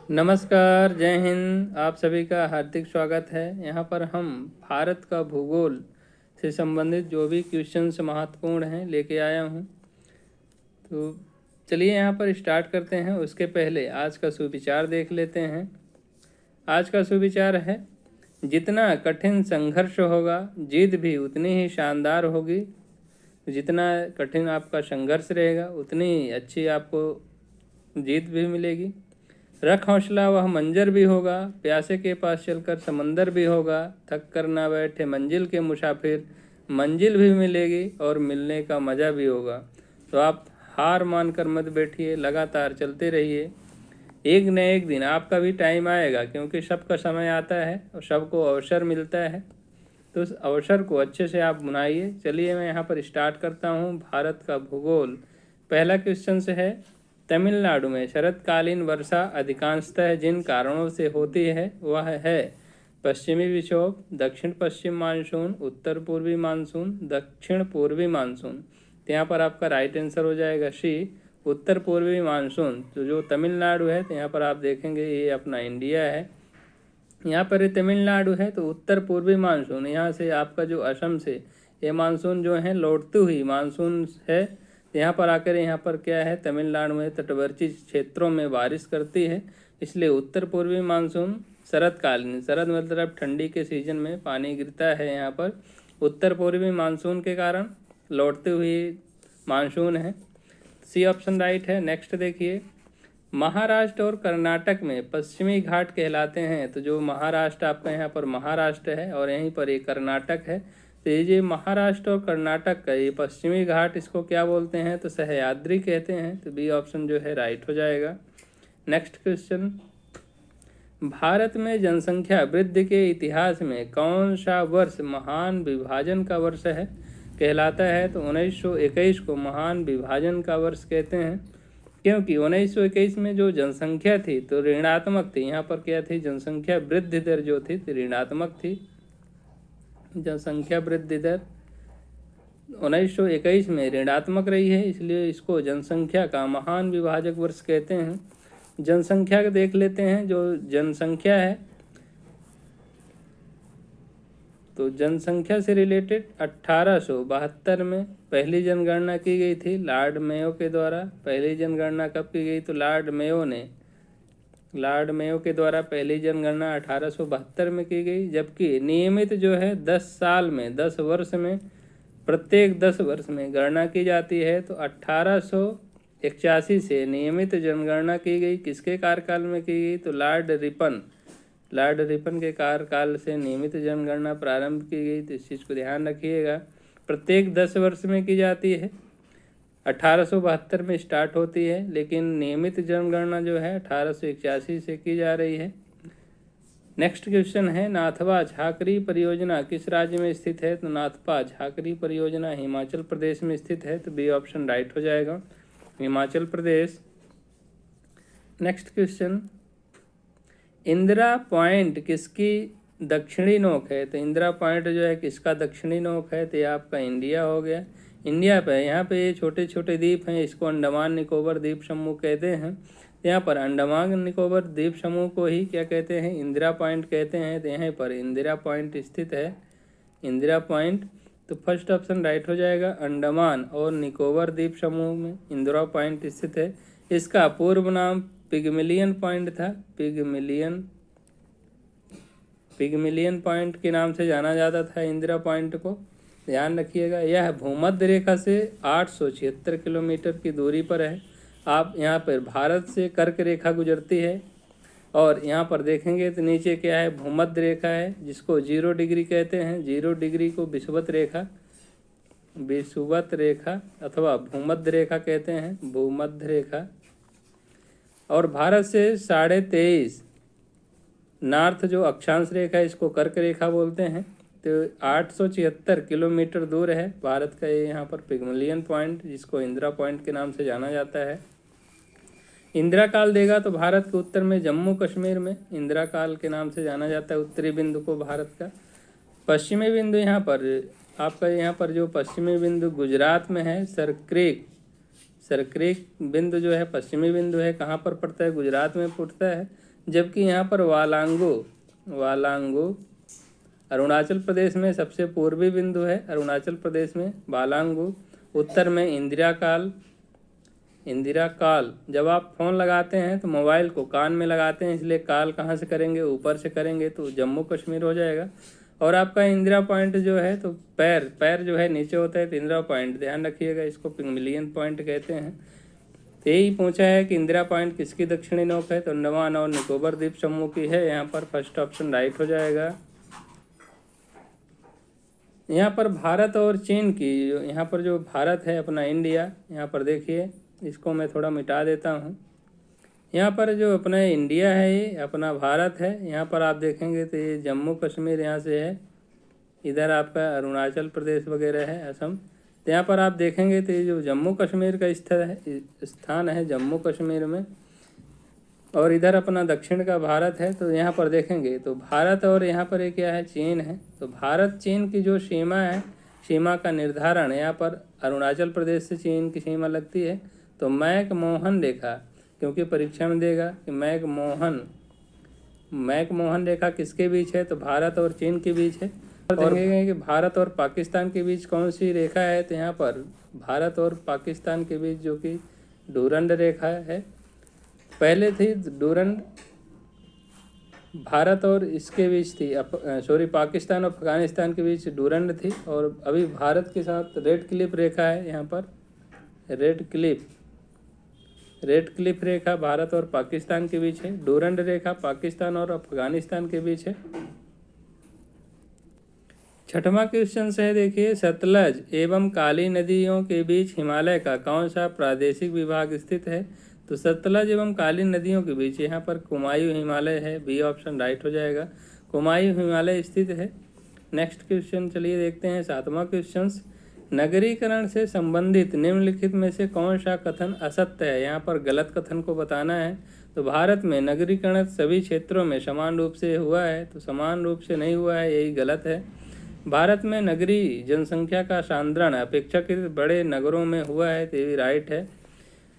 नमस्कार, जय हिंद। आप सभी का हार्दिक स्वागत है। यहाँ पर हम भारत का भूगोल से संबंधित जो भी क्वेश्चंस महत्वपूर्ण हैं लेके आया हूँ। तो चलिए यहाँ पर स्टार्ट करते हैं। उसके पहले आज का सुविचार देख लेते हैं। आज का सुविचार है, जितना कठिन संघर्ष होगा जीत भी उतनी ही शानदार होगी। जितना कठिन आपका संघर्ष रहेगा उतनी अच्छी आपको जीत भी मिलेगी। रख हौसला वह मंजर भी होगा, प्यासे के पास चलकर समंदर भी होगा। थक कर ना बैठे मंजिल के मुसाफिर, मंजिल भी मिलेगी और मिलने का मज़ा भी होगा। तो आप हार मानकर मत बैठिए, लगातार चलते रहिए। एक न एक दिन आपका भी टाइम आएगा, क्योंकि सबका समय आता है और सबको अवसर मिलता है। तो उस अवसर को अच्छे से आप बनाइए। चलिए मैं यहाँ पर स्टार्ट करता हूँ भारत का भूगोल। पहला क्वेश्चन से है, तमिलनाडु में शरतकालीन वर्षा अधिकांशतः जिन कारणों से होती है वह है पश्चिमी विक्षोभ, दक्षिण पश्चिम मानसून, उत्तर पूर्वी मानसून, दक्षिण पूर्वी मानसून। तो यहाँ पर आपका राइट आंसर हो जाएगा सी, उत्तर पूर्वी मानसून। तो जो तमिलनाडु है तो यहाँ पर आप देखेंगे ये अपना इंडिया है। यहाँ पर तमिलनाडु है तो उत्तर पूर्वी मानसून, यहाँ से आपका जो असम से ये मानसून जो है लौटती हुई मानसून है। यहाँ पर आकर यहाँ पर क्या है, तमिलनाडु में तटवर्ती क्षेत्रों में बारिश करती है, इसलिए उत्तर पूर्वी मानसून शरतकालीन, शरद मतलब ठंडी के सीजन में पानी गिरता है। यहाँ पर उत्तर पूर्वी मानसून के कारण लौटती हुई मानसून है। सी ऑप्शन राइट है। नेक्स्ट देखिए, महाराष्ट्र और कर्नाटक में पश्चिमी घाट कहलाते हैं। तो जो महाराष्ट्र आपका यहाँ पर महाराष्ट्र है और यहीं पर ये कर्नाटक है। तो ये महाराष्ट्र और कर्नाटक का ये पश्चिमी घाट, इसको क्या बोलते हैं, तो सह्याद्री कहते हैं। तो बी ऑप्शन जो है राइट हो जाएगा। नेक्स्ट क्वेश्चन, भारत में जनसंख्या वृद्धि के इतिहास में कौन सा वर्ष महान विभाजन का वर्ष है कहलाता है। तो 1921 को महान विभाजन का वर्ष कहते हैं, क्योंकि 1921 में जो जनसंख्या थी तो ऋणात्मक थी। यहाँ पर क्या थी, जनसंख्या वृद्धि दर जो थी तो ऋणात्मक थी। जनसंख्या वृद्धि दर 1921 में ऋणात्मक रही है, इसलिए इसको जनसंख्या का महान विभाजक वर्ष कहते हैं। जनसंख्या को देख लेते हैं। जो जनसंख्या है तो जनसंख्या से रिलेटेड 1872 में पहली जनगणना की गई थी लॉर्ड मेयो के द्वारा। पहली जनगणना कब की गई, तो लॉर्ड मेयो के द्वारा पहली जनगणना 1872 में की गई। जबकि नियमित जो है 10 साल में, 10 वर्ष में, प्रत्येक 10 वर्ष में गणना की जाती है। तो 1881 से नियमित जनगणना की गई। किसके कार्यकाल में की गई, तो लॉर्ड रिपन के कार्यकाल से नियमित जनगणना प्रारंभ की गई। तो इस चीज़ को ध्यान रखिएगा। प्रत्येक 10 वर्ष में की जाती है। 1872 में स्टार्ट होती है, लेकिन नियमित जनगणना जो है 1881 से की जा रही है। नेक्स्ट क्वेश्चन है, नाथपा झाकरी परियोजना किस राज्य में स्थित है। तो नाथपा झाकरी परियोजना हिमाचल प्रदेश में स्थित है। तो बी ऑप्शन राइट हो जाएगा, Himachal Pradesh. Next question, Indira point किसकी दक्षिणी नोक है। तो इंदिरा पॉइंट जो है किसका दक्षिणी नोक है, तो ये आपका इंडिया हो गया। इंडिया पे यहाँ पे ये छोटे छोटे द्वीप हैं, इसको अंडमान निकोबार द्वीप समूह कहते हैं। यहाँ पर अंडमान निकोबार द्वीप समूह को ही क्या कहते हैं, इंदिरा पॉइंट कहते हैं। तो यहाँ पर इंदिरा पॉइंट स्थित है, इंदिरा पॉइंट। तो फर्स्ट ऑप्शन राइट हो जाएगा, अंडमान और निकोबार द्वीप समूह में इंदिरा पॉइंट स्थित है। इसका पूर्व नाम पिगमिलियन पॉइंट था। पिगमिलियन पॉइंट के नाम से जाना जाता था इंदिरा पॉइंट को, ध्यान रखिएगा। यह भूमध्य रेखा से 876 किलोमीटर की दूरी पर है। आप यहाँ पर भारत से कर्क रेखा गुजरती है और यहाँ पर देखेंगे तो नीचे क्या है, भूमध्य रेखा है, जिसको 0 डिग्री कहते हैं। 0 डिग्री को विषुवत रेखा अथवा भूमध्य रेखा कहते हैं, भूमध्य रेखा। और भारत से 23.5 नॉर्थ जो अक्षांश रेखा है इसको कर्क रेखा बोलते हैं। तो 876 किलोमीटर दूर है भारत का ये यहाँ पर पिगमिलियन पॉइंट, जिसको इंदिरा पॉइंट के नाम से जाना जाता है। इंदिरा काल देगा तो भारत के उत्तर में जम्मू कश्मीर में इंदिरा काल के नाम से जाना जाता है उत्तरी बिंदु को भारत का। पश्चिमी बिंदु यहाँ पर आपका, यहाँ पर जो पश्चिमी बिंदु गुजरात में है, सरक्रीक बिंदु जो है पश्चिमी बिंदु है, कहाँ पर पड़ता है, गुजरात में पड़ता है। जबकि यहाँ पर वालांगो अरुणाचल प्रदेश में सबसे पूर्वी बिंदु है। अरुणाचल प्रदेश में वालांगो। उत्तर में इंदिरा काल। जब आप फ़ोन लगाते हैं तो मोबाइल को कान में लगाते हैं, इसलिए काल कहाँ से करेंगे, ऊपर से करेंगे तो जम्मू कश्मीर हो जाएगा। और आपका इंदिरा पॉइंट जो है तो पैर जो है नीचे होता है, तो इंदिरा पॉइंट ध्यान रखिएगा, इसको पिग्मलियन पॉइंट कहते हैं। तो यही पूछा है कि इंदिरा पॉइंट किसकी दक्षिणी नोक है, तो अंडमान और निकोबार द्वीप समूह की है। यहाँ पर फर्स्ट ऑप्शन राइट हो जाएगा। यहाँ पर भारत और चीन की, यहाँ पर जो भारत है अपना इंडिया, यहाँ पर देखिए, इसको मैं थोड़ा मिटा देता हूँ। यहाँ पर जो अपना इंडिया है, ये अपना भारत है। यहाँ पर आप देखेंगे तो ये जम्मू कश्मीर यहाँ से है, इधर आपका अरुणाचल प्रदेश वगैरह है, असम। तो यहाँ पर आप देखेंगे तो ये जो जम्मू कश्मीर का स्थान है जम्मू कश्मीर में, और इधर अपना दक्षिण का भारत है। तो यहाँ पर देखेंगे तो भारत और यहाँ पर ये क्या है, चीन है। तो भारत चीन की जो सीमा है, सीमा का निर्धारण यहाँ पर अरुणाचल प्रदेश से चीन की सीमा लगती है। तो मैक-मोहन रेखा, क्योंकि परीक्षा में देगा कि मैक-मोहन रेखा किसके बीच है, तो भारत और चीन के बीच है। और देखेंगे कि भारत और पाकिस्तान के बीच कौन सी रेखा है, तो यहाँ पर भारत और पाकिस्तान के बीच जो कि डूरंड रेखा है। पहले थी डूरंड भारत और इसके बीच थी, पाकिस्तान और अफगानिस्तान के बीच डूरंड थी, और अभी भारत के साथ रेड क्लिफ रेखा है। यहाँ पर रेड क्लिफ रेखा भारत और पाकिस्तान के बीच है। डूरंड रेखा पाकिस्तान और अफगानिस्तान के बीच है। छठवां क्वेश्चन है, देखिए, सतलज एवं काली नदियों के बीच हिमालय का कौन सा प्रादेशिक विभाग स्थित है, तो सतलज एवं काली नदियों के बीच यहाँ पर कुमायूं हिमालय है। बी ऑप्शन राइट हो जाएगा, कुमायूं हिमालय स्थित है। नेक्स्ट क्वेश्चन चलिए देखते हैं, सातवां क्वेश्चन, नगरीकरण से संबंधित निम्नलिखित में से कौन सा कथन असत्य है। यहाँ पर गलत कथन को बताना है। तो भारत में नगरीकरण सभी क्षेत्रों में समान रूप से हुआ है, तो समान रूप से नहीं हुआ है, यही गलत है। भारत में नगरीय जनसंख्या का सांद्रण अपेक्षाकृत बड़े नगरों में हुआ है, तो ये राइट है।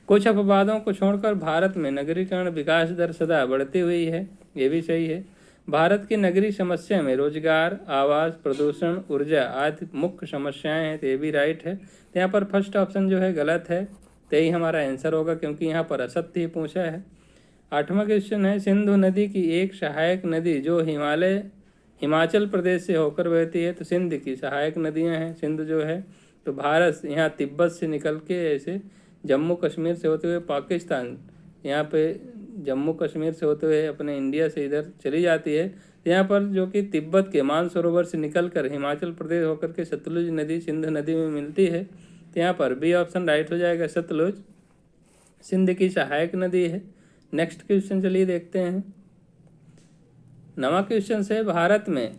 कुछ अपवादों को छोड़कर भारत में नगरीकरण विकास दर सदा बढ़ती हुई है, ये भी सही है। भारत की नगरीय समस्या में रोजगार, आवास, प्रदूषण, ऊर्जा आदि मुख्य समस्याएं हैं, तो ये भी राइट है। तो यहाँ पर फर्स्ट ऑप्शन जो है गलत है, तो यही हमारा आंसर होगा, क्योंकि यहाँ पर असत्य ही पूछा है। आठवां क्वेश्चन है, सिंधु नदी की एक सहायक नदी जो हिमाचल प्रदेश से होकर बहती है, तो सिंध की सहायक नदियाँ हैं। सिंध जो है तो भारत यहाँ तिब्बत से निकल के ऐसे जम्मू कश्मीर से होते हुए पाकिस्तान, यहाँ पे जम्मू कश्मीर से होते हुए अपने इंडिया से इधर चली जाती है। यहाँ पर जो कि तिब्बत के मानसरोवर से निकलकर हिमाचल प्रदेश होकर के सतलुज नदी सिंध नदी में मिलती है। तो यहाँ पर बी ऑप्शन राइट हो जाएगा, सतलुज सिंध की सहायक नदी है। नेक्स्ट क्वेश्चन चलिए देखते हैं। नवा क्वेश्चन है, भारत में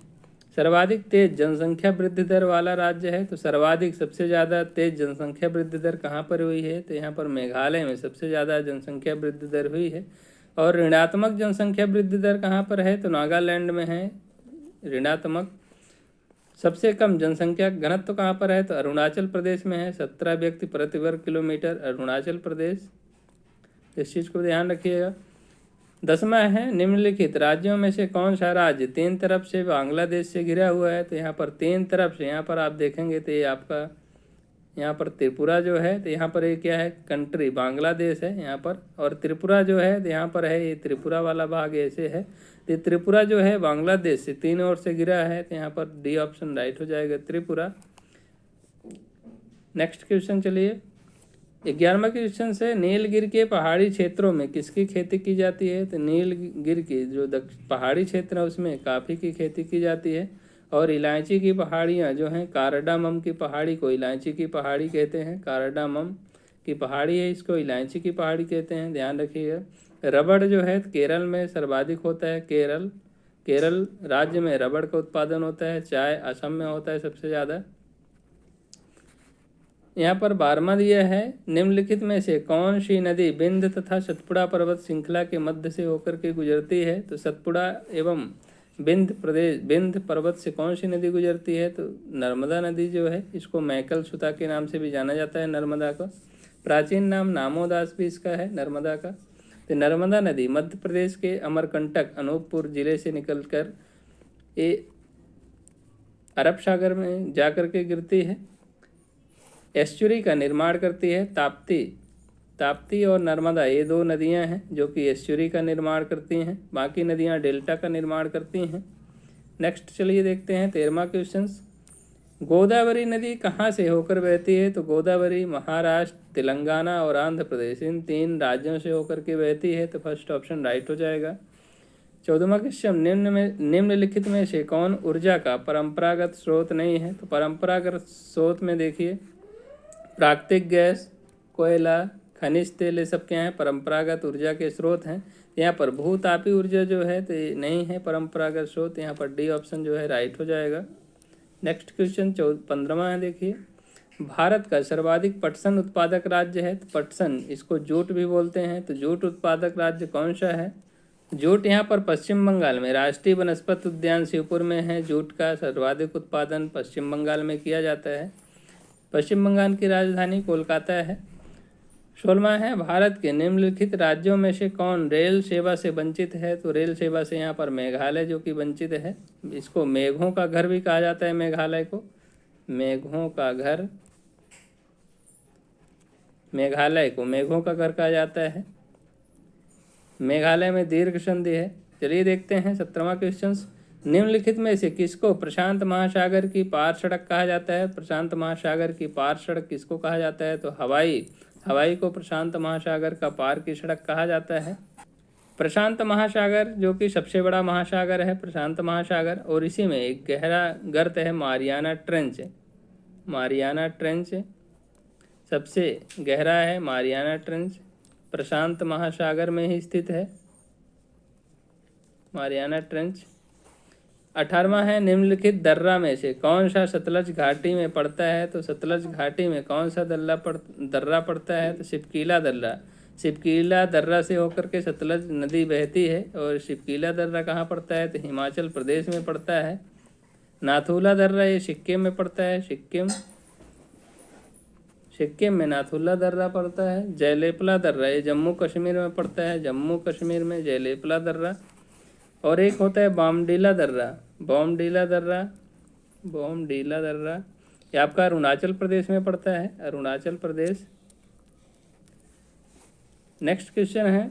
सर्वाधिक तेज जनसंख्या वृद्धि दर वाला राज्य है, तो सर्वाधिक सबसे ज़्यादा तेज जनसंख्या वृद्धि दर कहाँ पर हुई है, तो यहाँ पर मेघालय में सबसे ज़्यादा जनसंख्या वृद्धि दर हुई है। और ऋणात्मक जनसंख्या वृद्धि दर कहाँ पर है, तो नागालैंड में है ऋणात्मक। सबसे कम जनसंख्या घनत्व कहाँ पर है, तो अरुणाचल प्रदेश में है, 17 व्यक्ति प्रति वर्ग किलोमीटर अरुणाचल प्रदेश, इस चीज़ को ध्यान रखिएगा। 10वां है, निम्नलिखित राज्यों में से कौन सा राज्य 3 तरफ से बांग्लादेश से घिरा हुआ है, तो यहाँ पर 3 तरफ से, यहाँ पर आप देखेंगे तो ये आपका यहाँ पर त्रिपुरा जो है, तो यहाँ पर ये क्या है, कंट्री बांग्लादेश है यहाँ पर, और त्रिपुरा जो है तो यहाँ पर है, ये त्रिपुरा वाला भाग ऐसे है, तो त्रिपुरा जो है बांग्लादेश से 3 ओर से घिरा है, तो यहाँ पर डी ऑप्शन राइट हो जाएगा, त्रिपुरा। नेक्स्ट क्वेश्चन चलिए, 11वां क्वेश्चन से, नीलगिर के पहाड़ी क्षेत्रों में किसकी खेती की जाती है, तो नीलगिर की जो पहाड़ी क्षेत्र है उसमें काफ़ी की खेती की जाती है। और इलायची की पहाड़ियाँ जो हैं, कारडामम की पहाड़ी को इलायची की पहाड़ी कहते हैं, कारडामम की पहाड़ी है, इसको इलायची की पहाड़ी कहते हैं, ध्यान रखिएगा। रबड़ जो है केरल में सर्वाधिक होता है, केरल राज्य में रबड़ का उत्पादन होता है। चाय असम में होता है सबसे ज़्यादा। यहाँ पर 12वां दिया है, निम्नलिखित में से कौन सी नदी बिंद तथा सतपुड़ा पर्वत श्रृंखला के मध्य से होकर के गुजरती है, तो सतपुड़ा एवं बिंद पर्वत से कौन सी नदी गुजरती है, तो नर्मदा नदी जो है, इसको मैकल सुता के नाम से भी जाना जाता है नर्मदा का। प्राचीन नाम नामोदास भी इसका है नर्मदा का। तो नर्मदा नदी मध्य प्रदेश के अमरकंटक अनूपपुर जिले से निकलकर ये अरब सागर में जाकर के गिरती है। एस्चुरी का निर्माण करती है ताप्ती और नर्मदा, ये दो नदियां हैं जो कि एस्चुरी का निर्माण करती हैं, बाकी नदियां डेल्टा का निर्माण करती हैं। नेक्स्ट चलिए देखते हैं 13वां क्वेश्चंस। गोदावरी नदी कहाँ से होकर बहती है? तो गोदावरी महाराष्ट्र, तेलंगाना और आंध्र प्रदेश, इन 3 राज्यों से होकर के बहती है, तो फर्स्ट ऑप्शन राइट हो जाएगा। 14वां क्वेश्चन, निम्नलिखित में से कौन ऊर्जा का परंपरागत स्रोत नहीं है? तो परंपरागत स्रोत में देखिए प्राकृतिक गैस, कोयला, खनिज तेल, ये सब क्या है? परंपरागत ऊर्जा के स्रोत हैं। यहाँ पर भूतापी ऊर्जा जो है तो नहीं है परंपरागत स्रोत, यहाँ पर डी ऑप्शन जो है राइट हो जाएगा। नेक्स्ट क्वेश्चन 15वां है, देखिए भारत का सर्वाधिक पटसन उत्पादक राज्य है। तो पटसन, इसको जूट भी बोलते हैं, तो जूट उत्पादक राज्य कौन सा है? जूट यहाँ पर पश्चिम बंगाल में राष्ट्रीय वनस्पति उद्यान शिवपुर में है। जूट का सर्वाधिक उत्पादन पश्चिम बंगाल में किया जाता है। पश्चिम बंगाल की राजधानी कोलकाता है। 16वां है, भारत के निम्नलिखित राज्यों में से कौन रेल सेवा से वंचित है? तो रेल सेवा से यहाँ पर मेघालय जो कि वंचित है। इसको मेघों का घर भी कहा जाता है, मेघालय को मेघों का घर, मेघालय को मेघों का घर कहा जाता है। मेघालय में दीर्घ संधि है। चलिए देखते हैं 17वां क्वेश्चन। निम्नलिखित में से किसको प्रशांत महासागर की पार सड़क कहा जाता है? प्रशांत महासागर की पार सड़क किसको कहा जाता है? तो हवाई को प्रशांत महासागर का पार की सड़क कहा जाता है। प्रशांत महासागर जो कि सबसे बड़ा महासागर है, प्रशांत महासागर, और इसी में एक गहरा गर्त है मारियाना ट्रेंच। मारियाना ट्रेंच सबसे गहरा है, मारियाना ट्रेंच प्रशांत महासागर में ही स्थित है, मारियाना ट्रेंच। 18वां है, निम्नलिखित दर्रा में से कौन सा सतलज घाटी में पड़ता है? तो सतलज घाटी में कौन सा दर्रा पड़ता है? तो शिपकीला दर्रा। शिपकीला दर्रा से होकर के सतलज नदी बहती है, और शिपकीला दर्रा कहाँ पड़ता है? तो हिमाचल प्रदेश में पड़ता है। नाथुला दर्रा ये सिक्किम में पड़ता है, सिक्किम में नाथुला दर्रा पड़ता है। जयलेपला दर्रा ये जम्मू कश्मीर में पड़ता है, जम्मू कश्मीर में जयलेपला दर्रा। और एक होता है बॉमडीला दर्रा, बॉमडीला दर्रा ये आपका अरुणाचल प्रदेश में पड़ता है, अरुणाचल प्रदेश। नेक्स्ट क्वेश्चन है,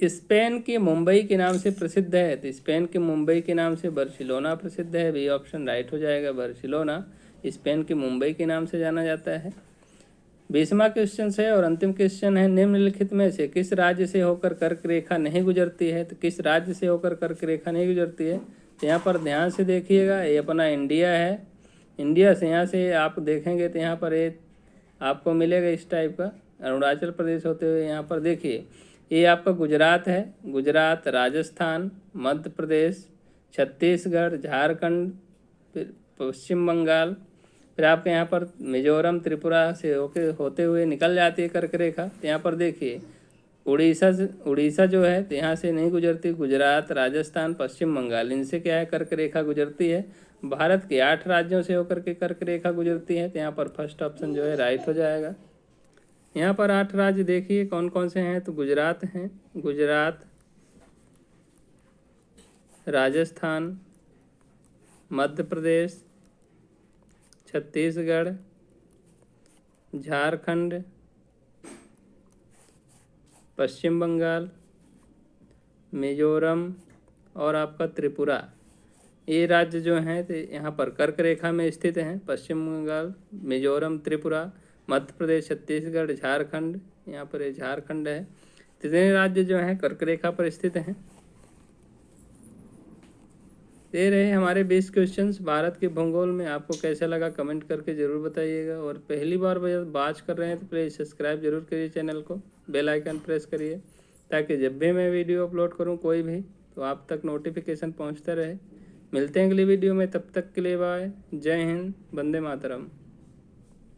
स्पेन की मुंबई के नाम से प्रसिद्ध है। तो स्पेन की मुंबई के नाम से बार्सिलोना प्रसिद्ध है, बी ऑप्शन राइट हो जाएगा। बार्सिलोना स्पेन की मुंबई के नाम से जाना जाता है। 20वां क्वेश्चन है और अंतिम क्वेश्चन है, निम्नलिखित में से किस राज्य से होकर कर्क रेखा नहीं गुजरती है? तो किस राज्य से होकर कर्क रेखा नहीं गुजरती है? तो यहाँ पर ध्यान से देखिएगा, ये अपना इंडिया है। इंडिया से यहाँ से आप देखेंगे तो यहाँ पर ये आपको मिलेगा इस टाइप का, अरुणाचल प्रदेश होते हुए यहाँ पर देखिए ये आपका गुजरात है, गुजरात, राजस्थान, मध्य प्रदेश, छत्तीसगढ़, झारखंड, फिर पश्चिम बंगाल, फिर आपके यहाँ पर मिजोरम, त्रिपुरा से होते हुए निकल जाती है कर्क रेखा। तो यहाँ पर देखिए उड़ीसा जो है तो यहाँ से नहीं गुजरती, गुजरात, राजस्थान, पश्चिम बंगाल, इनसे क्या है कर्क रेखा गुजरती है। भारत के 8 राज्यों से होकर के कर्क रेखा गुजरती है, तो यहाँ पर फर्स्ट ऑप्शन जो है राइट हो जाएगा। यहाँ पर 8 राज्य देखिए कौन कौन से हैं, तो गुजरात हैं, गुजरात, राजस्थान, मध्य प्रदेश, छत्तीसगढ़, झारखंड, पश्चिम बंगाल, मिजोरम और आपका त्रिपुरा। ये राज्य जो हैं तो यहाँ पर कर्क रेखा में स्थित हैं। पश्चिम बंगाल, मिजोरम, त्रिपुरा, मध्य प्रदेश, छत्तीसगढ़, झारखंड, यहाँ पर ये झारखंड है। तितने राज्य जो हैं कर्क रेखा पर स्थित हैं। ये रहे हमारे 20 क्वेश्चंस भारत के भूगोल में। आपको कैसा लगा कमेंट करके ज़रूर बताइएगा, और पहली बार बात कर रहे हैं तो प्लीज़ सब्सक्राइब जरूर करिए चैनल को, बेल आइकन प्रेस करिए, ताकि जब भी मैं वीडियो अपलोड करूं कोई भी तो आप तक नोटिफिकेशन पहुंचता रहे। मिलते हैं अगली वीडियो में, तब तक के लिए बाय। जय हिंद, वंदे मातरम।